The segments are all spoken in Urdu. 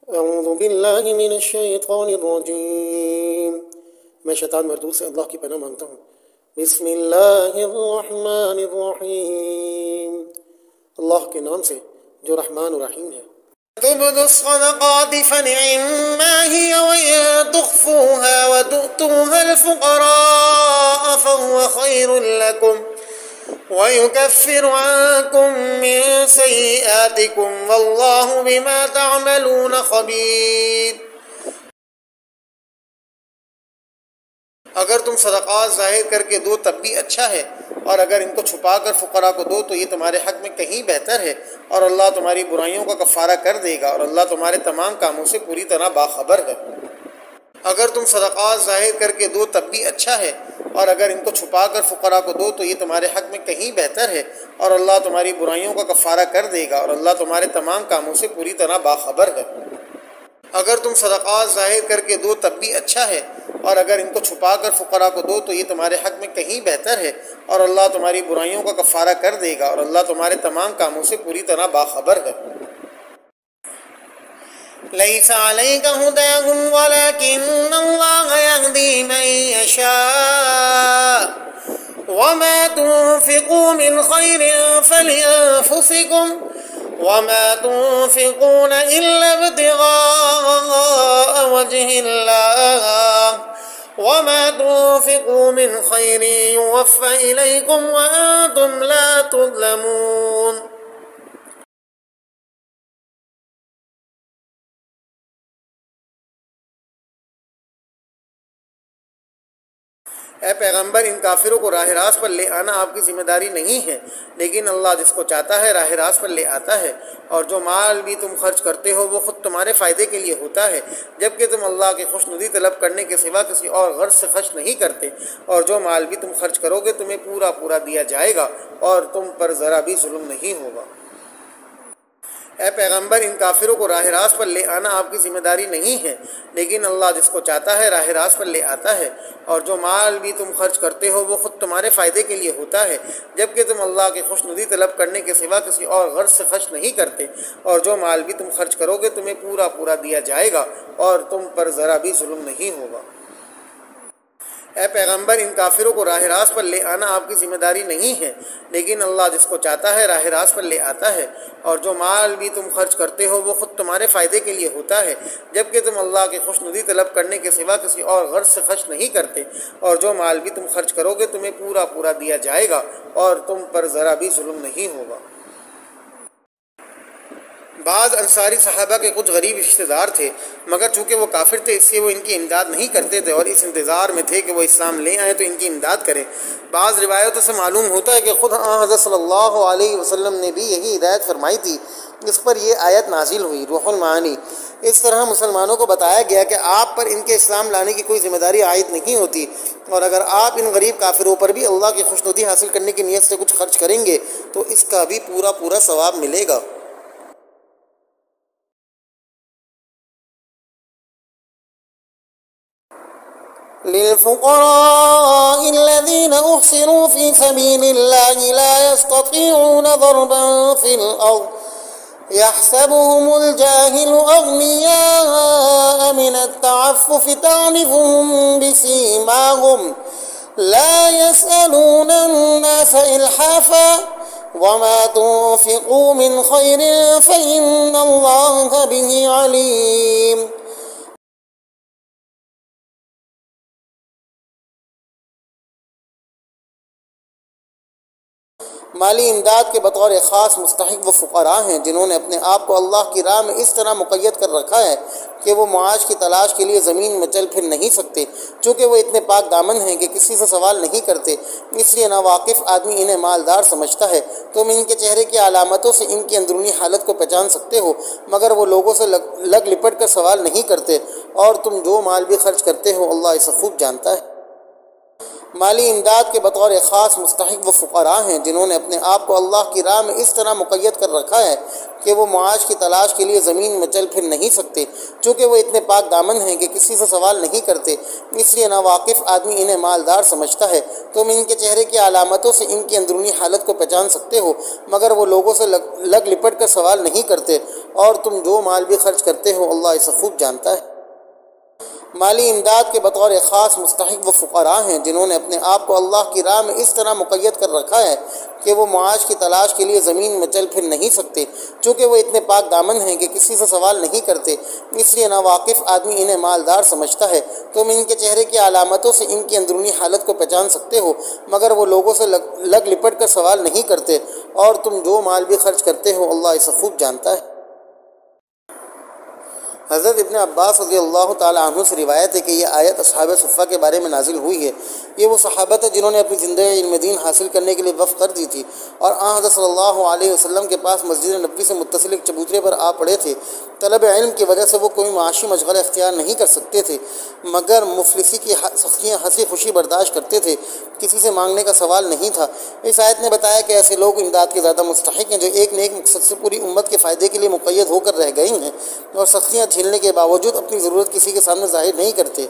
اعوذ باللہ من الشیطان الرجیم، میں شیطان مردود سے اللہ کی پناہ مانگتا ہوں۔ بسم اللہ الرحمن الرحیم، اللہ کے نام سے جو رحمان و رحیم ہے۔ تبدوا الصدقات فنعما هي وإن تخفوها وتؤتوها الفقراء فهو خير لكم ويكفر عنكم من سيئاتكم والله بما تعملون خبير۔ اگر تم صدقات ظاہر کر کے دو تب بھی اچھا ہے، اور اگر ان کو چھپا کر فقراء کو دو تو یہ تمہارے حق میں کہیں بہتر ہے، اور اللہ تمہاری برائیوں کا کفارہ کر دے گا، اور اللہ تمہارے تمام کاموں سے پوری طرح باخبر ہے۔ اگر تم صدقات ظاہر کر کے دو تب بھی اچھا ہے، اور اگر ان کو چھپا کر فقراء کو دو تو یہ تمہارے حق میں کہیں بہتر ہے، اور اللہ تمہاری برائیوں کا کفارہ کر دے گا، اور اللہ تمہارے تمام کاموں سے پوری طرح باخبر ہے۔ اگر تم صدقات ظاہر کر کے دو تب بھی اچھا ہے، اور اگر ان کو چھپا کر فقراء کو دو تو یہ تمہارے حق میں کہیں بہتر ہے، اور اللہ تمہاری برائیوں کا کفارہ کر دے گا، اور اللہ تمہارے تمام کاموں سے پوری طرح باخبر ہے۔ ليس عليك هداهم ولكن الله يهدي من يشاء وما تنفقوا من خير فلأنفسكم وما تنفقون إلا ابتغاء وجه الله وما تنفقوا من خير يوفى إليكم وأنتم لا تظلمون۔ اے پیغمبر، ان کافروں کو راہ راست پر لے آنا آپ کی ذمہ داری نہیں ہے، لیکن اللہ جس کو چاہتا ہے راہ راست پر لے آتا ہے، اور جو مال بھی تم خرچ کرتے ہو وہ خود تمہارے فائدے کے لیے ہوتا ہے، جبکہ تم اللہ کی خوشنودی طلب کرنے کے سوا کسی اور غرض سے خرچ نہیں کرتے، اور جو مال بھی تم خرچ کرو گے تمہیں پورا پورا دیا جائے گا، اور تم پر ذرا بھی ظلم نہیں ہوگا۔ اے پیغمبر، ان کافروں کو راہ راست پر لے آنا آپ کی ذمہ داری نہیں ہے، لیکن اللہ جس کو چاہتا ہے راہ راست پر لے آتا ہے، اور جو مال بھی تم خرچ کرتے ہو وہ خود تمہارے فائدے کے لیے ہوتا ہے، جبکہ تم اللہ کی خوشنودی طلب کرنے کے سوا کسی اور غرض سے خرچ نہیں کرتے، اور جو مال بھی تم خرچ کرو گے تمہیں پورا پورا دیا جائے گا، اور تم پر ذرا بھی ظلم نہیں ہوگا۔ اے پیغمبر، ان کافروں کو راہ راست پر لے آنا آپ کی ذمہ داری نہیں ہے، لیکن اللہ جس کو چاہتا ہے راہ راست پر لے آتا ہے، اور جو مال بھی تم خرچ کرتے ہو وہ خود تمہارے فائدے کے لیے ہوتا ہے، جبکہ تم اللہ کی خوشنودی طلب کرنے کے سوا کسی اور غرض سے خرچ نہیں کرتے، اور جو مال بھی تم خرچ کرو گے تمہیں پورا پورا دیا جائے گا، اور تم پر ذرا بھی ظلم نہیں ہوگا۔ بعض انصاری صحابہ کے کچھ غریب رشتہ دار تھے، مگر چونکہ وہ کافر تھے اس سے وہ ان کی امداد نہیں کرتے تھے، اور اس انتظار میں تھے کہ وہ اسلام لے آئیں تو ان کی امداد کریں۔ بعض روایتوں سے معلوم ہوتا ہے کہ خود حضرت صلی اللہ علیہ وسلم نے بھی یہی ہدایت فرمائی تھی، اس پر یہ آیت نازل ہوئی، روح المعانی۔ اس طرح مسلمانوں کو بتایا گیا کہ آپ پر ان کے اسلام لانے کی کوئی ذمہ داری عائد نہیں ہوتی، اور اگر آپ ان غریب کافروں پر بھی اللہ کی خوشنودی حاصل کرنے کی نیت سے کچھ خرچ کریں گے تو اس کا بھی پورا پورا ثواب ملے گا۔ للفقراء الذين أحصروا في سبيل الله لا يستطيعون ضربا في الأرض يحسبهم الجاهل أغنياء من التعفف تعرفهم بسيماهم لا يسألون الناس إلحافا وما تنفقوا من خير فإن الله به عليم۔ مالی امداد کے بطور خاص مستحق وہ فقراء ہیں جنہوں نے اپنے آپ کو اللہ کی راہ میں اس طرح مقید کر رکھا ہے کہ وہ معاش کی تلاش کے لیے زمین میں چل پھر نہیں سکتے، چونکہ وہ اتنے پاک دامن ہیں کہ کسی سے سوال نہیں کرتے، اس لیے ناواقف آدمی انہیں مالدار سمجھتا ہے۔ تم ان کے چہرے کی علامتوں سے ان کی اندرونی حالت کو پہچان سکتے ہو، مگر وہ لوگوں سے لگ لپٹ کر سوال نہیں کرتے، اور تم جو مال بھی خرچ کرتے ہو اللہ اسے خوب جانتا ہے۔ مالی امداد کے بطور خاص مستحق وہ فقراء ہیں جنہوں نے اپنے آپ کو اللہ کی راہ میں اس طرح مقید کر رکھا ہے کہ وہ معاش کی تلاش کے لیے زمین میں چل پھر نہیں سکتے، چونکہ وہ اتنے پاک دامن ہیں کہ کسی سے سوال نہیں کرتے، اس لیے ناواقف آدمی انہیں مالدار سمجھتا ہے۔ تم ان کے چہرے کی علامتوں سے ان کی اندرونی حالت کو پہچان سکتے ہو، مگر وہ لوگوں سے لگ لپٹ کر سوال نہیں کرتے، اور تم جو مال بھی خرچ کرتے ہو اللہ اسے خوب جانتا ہے۔ مالی امداد کے بطور خاص مستحق وہ فقراء ہیں جنہوں نے اپنے آپ کو اللہ کی راہ میں اس طرح مقید کر رکھا ہے کہ وہ معاش کی تلاش کے لیے زمین میں چل پھر نہیں سکتے، چونکہ وہ اتنے پاک دامن ہیں کہ کسی سے سوال نہیں کرتے، اس لیے ناواقف آدمی انہیں مالدار سمجھتا ہے۔ تم ان کے چہرے کی علامتوں سے ان کی اندرونی حالت کو پہچان سکتے ہو، مگر وہ لوگوں سے لگ لپٹ کر سوال نہیں کرتے، اور تم جو مال بھی خرچ کرتے ہو اللہ اسے خوب جانتا ہے۔ حضرت ابن عباس رضی اللہ تعالی عنہ سے روایت ہے کہ یہ آیت اصحاب صفہ کے بارے میں نازل ہوئی ہے۔ یہ وہ صحابہ تھے جنہوں نے اپنی زندگی علم دین حاصل کرنے کے لیے وقف کر دی تھی، اور حضرت صلی اللہ علیہ وسلم کے پاس مسجد نبوی سے متصل ایک چبوترے پر آ پڑے تھے۔ طلب علم کی وجہ سے وہ کوئی معاشی مشغلہ اختیار نہیں کر سکتے تھے، مگر مفلسی کی سختیاں ہنسی خوشی برداشت کرتے تھے، کسی سے مانگنے کا سوال نہیں تھا۔ اس آیت نے بتایا کہ ایسے لوگ امداد کے زیادہ مستحق ہیں جو ایک نیک مقصد سے پوری امت کے فائدے کے لیے مقید ہو کر رہ گئے ہیں اور سختیاں جھیلنے کے باوجود اپنی ضرورت کسی کے سامنے ظاہر نہیں کرتے۔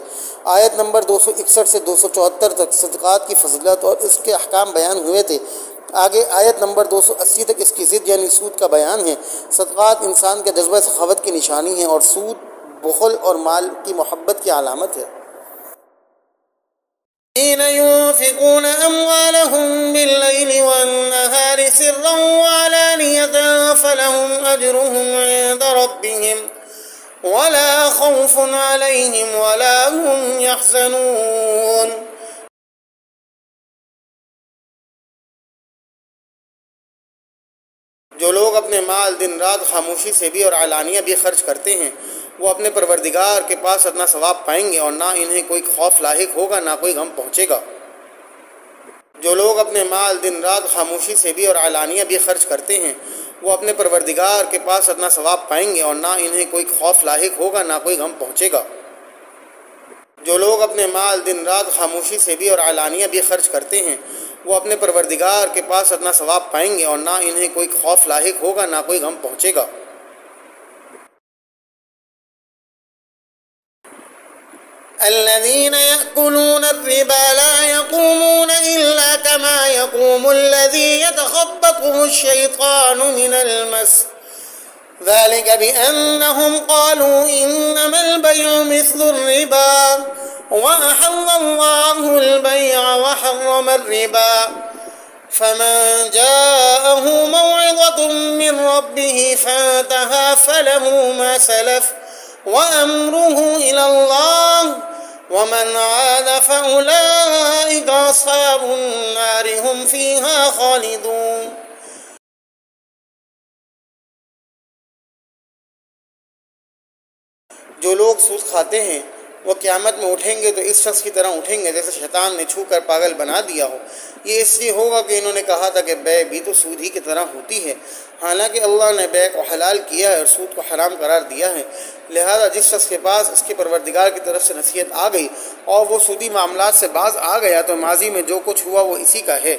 آیت نمبر 261 سے 274 تک صدقات کی فضیلت اور اس کے احکام بیان ہوئے تھے۔ آگے آیت نمبر 280 تک اس کی ضد یعنی سود کا بیان ہے۔ صدقات انسان کے جذبہ سخاوت کی نشانی ہے اور سود بخل اور مال کی محبت کی علامت ہے۔ الذين ينفقون أموالهم بالليل والنهار سرا وعلانية فلهم أجرهم عند ربهم ولا خوف عليهم ولا هم يحزنون۔ جو لوگ اپنے مال دن رات خاموشی سے بھی اور علانیہ بھی خرچ کرتے ہیں وہ اپنے پروردگار کے پاس اپنا ثواب پائیں گے اور نہ انہیں کوئی خوف لاحق ہوگا نہ کوئی غم پہنچے گا۔ جو لوگ اپنے مال دن رات خاموشی سے بھی اور علانیہ بھی خرچ کرتے ہیں وہ اپنے پروردگار کے پاس اپنا ثواب پائیں گے اور نہ انہیں کوئی خوف لاحق ہوگا نہ کوئی غم پہنچے گا۔ جو لوگ اپنے مال دن رات خاموشی سے بھی اور علانیہ بھی خرچ کرتے ہیں وہ اپنے پروردگار کے پاس اپنا ثواب پائیں گے اور نہ انہیں کوئی خوف لاحق ہوگا نہ کوئی غم پہنچے گا۔ الذين يأكلون الربا لا يقومون إلا كما يقوم الذي يتخبطه الشيطان من المس ذلك بأنهم قالوا إنما البيع مثل الربا وأحل الله البيع وحرم الربا فمن جاءه موعظة من ربه فانتهى فله ما سلف وأمره إلى الله ومن عاد فأولئك أصحاب النار هم فيها خالدون۔ جو لوگ سود کھاتے ہیں وہ قیامت میں اٹھیں گے تو اس شخص کی طرح اٹھیں گے جیسے شیطان نے چھو کر پاگل بنا دیا ہو۔ یہ اس لیے ہوگا کہ انہوں نے کہا تھا کہ بے بھی تو سود ہی کی طرح ہوتی ہے، حالانکہ اللہ نے بے کو حلال کیا ہے اور سود کو حرام قرار دیا ہے۔ لہذا جس شخص کے پاس اس کے پروردگار کی طرف سے نصیحت آ گئی اور وہ سودی معاملات سے باز آ گیا تو ماضی میں جو کچھ ہوا وہ اسی کا ہے،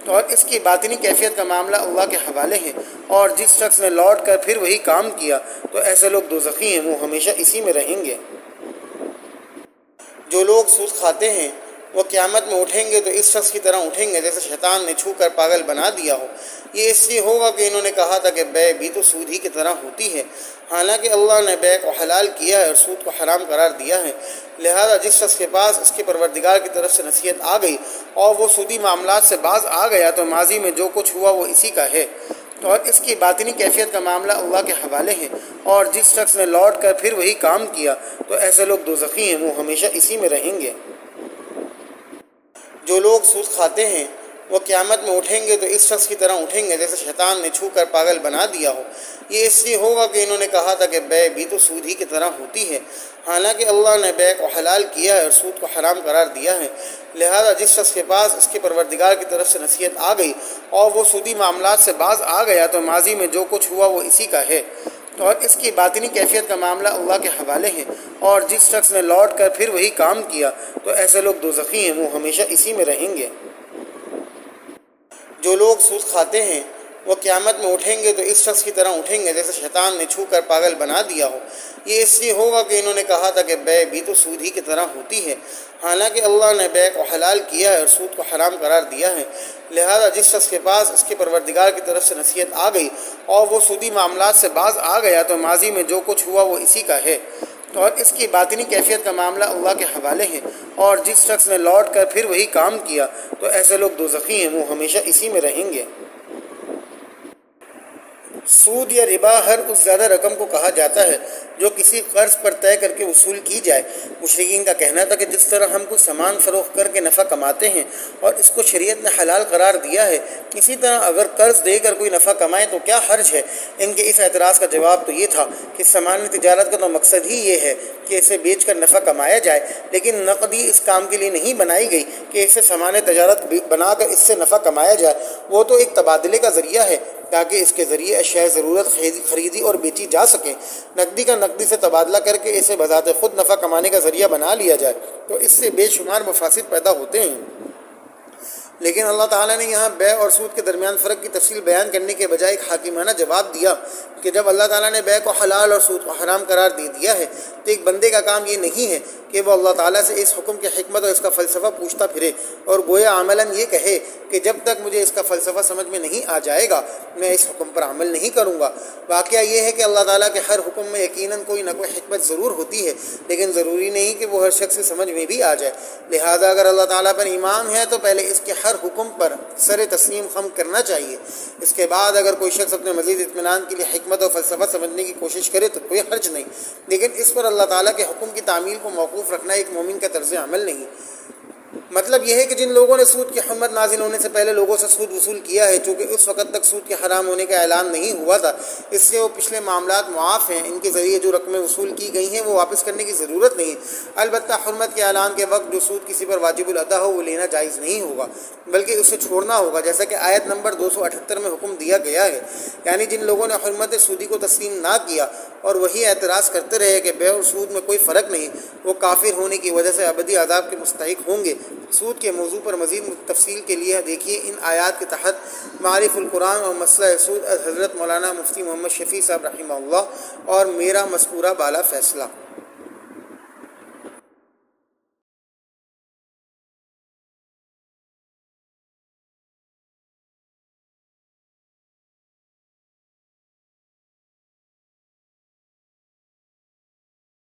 اور اس کی باطنی کیفیت کا معاملہ اللہ کے حوالے ہے۔ اور جس شخص نے لوٹ کر پھر وہی کام کیا تو ایسے لوگ دوزخی ہیں، وہ ہمیشہ اسی میں رہیں گے۔ جو لوگ سود کھاتے ہیں وہ قیامت میں اٹھیں گے تو اس شخص کی طرح اٹھیں گے جیسے شیطان نے چھو کر پاگل بنا دیا ہو۔ یہ اس لیے ہوگا کہ انہوں نے کہا تھا کہ بے بھی تو سود ہی کی طرح ہوتی ہے، حالانکہ اللہ نے بے کو حلال کیا ہے اور سود کو حرام قرار دیا ہے۔ لہذا جس شخص کے پاس اس کے پروردگار کی طرف سے نصیحت آ گئی اور وہ سودی معاملات سے باز آ گیا تو ماضی میں جو کچھ ہوا وہ اسی کا ہے، اور اس کی باطنی کیفیت کا معاملہ اللہ کے حوالے ہے۔ اور جس شخص نے لوٹ کر پھر وہی کام کیا تو ایسے لوگ دوزخی ہیں، وہ ہمیشہ اسی میں رہیں گے۔ جو لوگ سود کھاتے ہیں وہ قیامت میں اٹھیں گے تو اس شخص کی طرح اٹھیں گے جیسے شیطان نے چھو کر پاگل بنا دیا ہو۔ یہ اس لیے ہوگا کہ انہوں نے کہا تھا کہ بے بھی تو سود ہی کی طرح ہوتی ہے، حالانکہ اللہ نے بے کو حلال کیا ہے اور سود کو حرام قرار دیا ہے۔ لہذا جس شخص کے پاس اس کے پروردگار کی طرف سے نصیحت آ گئی اور وہ سودی معاملات سے باز آ گیا تو ماضی میں جو کچھ ہوا وہ اسی کا ہے، اور اس کی باطنی کیفیت کا معاملہ اللہ کے حوالے ہے۔ اور جس شخص نے لوٹ کر پھر وہی کام کیا تو ایسے لوگ دوزخی ہیں، وہ ہمیشہ اسی میں رہیں گے۔ جو لوگ سود کھاتے ہیں وہ قیامت میں اٹھیں گے تو اس شخص کی طرح اٹھیں گے جیسے شیطان نے چھو کر پاگل بنا دیا ہو۔ یہ اس لیے ہوگا کہ انہوں نے کہا تھا کہ بے بھی تو سود ہی کی طرح ہوتی ہے، حالانکہ اللہ نے بے کو حلال کیا ہے اور سود کو حرام قرار دیا ہے۔ لہذا جس شخص کے پاس اس کے پروردگار کی طرف سے نصیحت آ گئی اور وہ سودی معاملات سے باز آ گیا تو ماضی میں جو کچھ ہوا وہ اسی کا ہے اور اس کی باطنی کیفیت کا معاملہ اللہ کے حوالے ہے، اور جس شخص نے لوٹ کر پھر وہی کام کیا تو ایسے لوگ دوزخی ہیں، وہ ہمیشہ اسی میں رہیں گے۔ سود یا ربا ہر اس زیادہ رقم کو کہا جاتا ہے جو کسی قرض پر طے کر کے وصول کی جائے۔ مشرکین کا کہنا تھا کہ جس طرح ہم کوئی سامان فروخت کر کے نفع کماتے ہیں اور اس کو شریعت نے حلال قرار دیا ہے، اسی طرح اگر قرض دے کر کوئی نفع کمائے تو کیا حرج ہے۔ ان کے اس اعتراض کا جواب تو یہ تھا کہ سامان تجارت کا تو مقصد ہی یہ ہے کہ اسے بیچ کر نفع کمایا جائے، لیکن نقدی اس کام کے لیے نہیں بنائی گئی کہ اسے سامان تجارت بنا کر اس سے نفع کمایا جائے۔ وہ تو ایک تبادلے کا ذریعہ ہے تاکہ اس کے ذریعے اشیاء ضرورت خریدی اور بیچی جا سکیں۔ نقدی کا نقدی سے تبادلہ کر کے اسے بذات خود نفع کمانے کا ذریعہ بنا لیا جائے تو اس سے بے شمار مفاسد پیدا ہوتے ہیں۔ لیکن اللہ تعالیٰ نے یہاں بے اور سود کے درمیان فرق کی تفصیل بیان کرنے کے بجائے ایک حاکمانہ جواب دیا کہ جب اللہ تعالیٰ نے بے کو حلال اور سود کو حرام قرار دے دیا ہے تو ایک بندے کا کام یہ نہیں ہے کہ وہ اللہ تعالیٰ سے اس حکم کی حکمت اور اس کا فلسفہ پوچھتا پھرے اور گویا عملاً یہ کہے کہ جب تک مجھے اس کا فلسفہ سمجھ میں نہیں آ جائے گا میں اس حکم پر عمل نہیں کروں گا۔ واقعہ یہ ہے کہ اللہ تعالیٰ کے ہر حکم میں یقیناً کوئی نہ کوئی حکمت ضرور ہوتی ہے، لیکن ضروری نہیں کہ وہ ہر شخص سے سمجھ میں بھی آ جائے۔ لہٰذا اگر اللہ تعالیٰ پر ایمان ہے تو پہلے اس کے ہر حکم پر سر تسلیم خم کرنا چاہیے، اس کے بعد اگر کوئی شخص اپنے مزید اطمینان کے لیے حکمت اور فلسفہ سمجھنے کی کوشش کرے تو کوئی حرج نہیں، لیکن اس پر اللہ تعالیٰ کے حکم کی تعمیل کو موقوف رکھنا ایک مومن کا طرز عمل نہیں۔ مطلب یہ ہے کہ جن لوگوں نے سود کی حرمت نازل ہونے سے پہلے لوگوں سے سود وصول کیا ہے، چونکہ اس وقت تک سود کے حرام ہونے کا اعلان نہیں ہوا تھا، اس سے وہ پچھلے معاملات معاف ہیں، ان کے ذریعے جو رقمیں وصول کی گئی ہیں وہ واپس کرنے کی ضرورت نہیں۔ البتہ حرمت کے اعلان کے وقت جو سود کسی پر واجب الادا ہو وہ لینا جائز نہیں ہوگا، بلکہ اسے چھوڑنا ہوگا، جیسا کہ آیت نمبر 278 میں حکم دیا گیا ہے۔ یعنی جن لوگوں نے حرمت سودی کو تسلیم نہ کیا اور وہی اعتراض کرتے رہے کہ بے اور سود میں کوئی فرق نہیں، وہ کافر ہونے کی وجہ سے ابدی عذاب کے مستحق ہوں گے۔ سود کے موضوع پر مزید تفصیل کے لیے دیکھیے ان آیات کے تحت معارف القرآن اور مسئلہ سود حضرت مولانا مفتی محمد شفیع صاحب رحمہ اللہ اور میرا مذکورہ بالا فیصلہ۔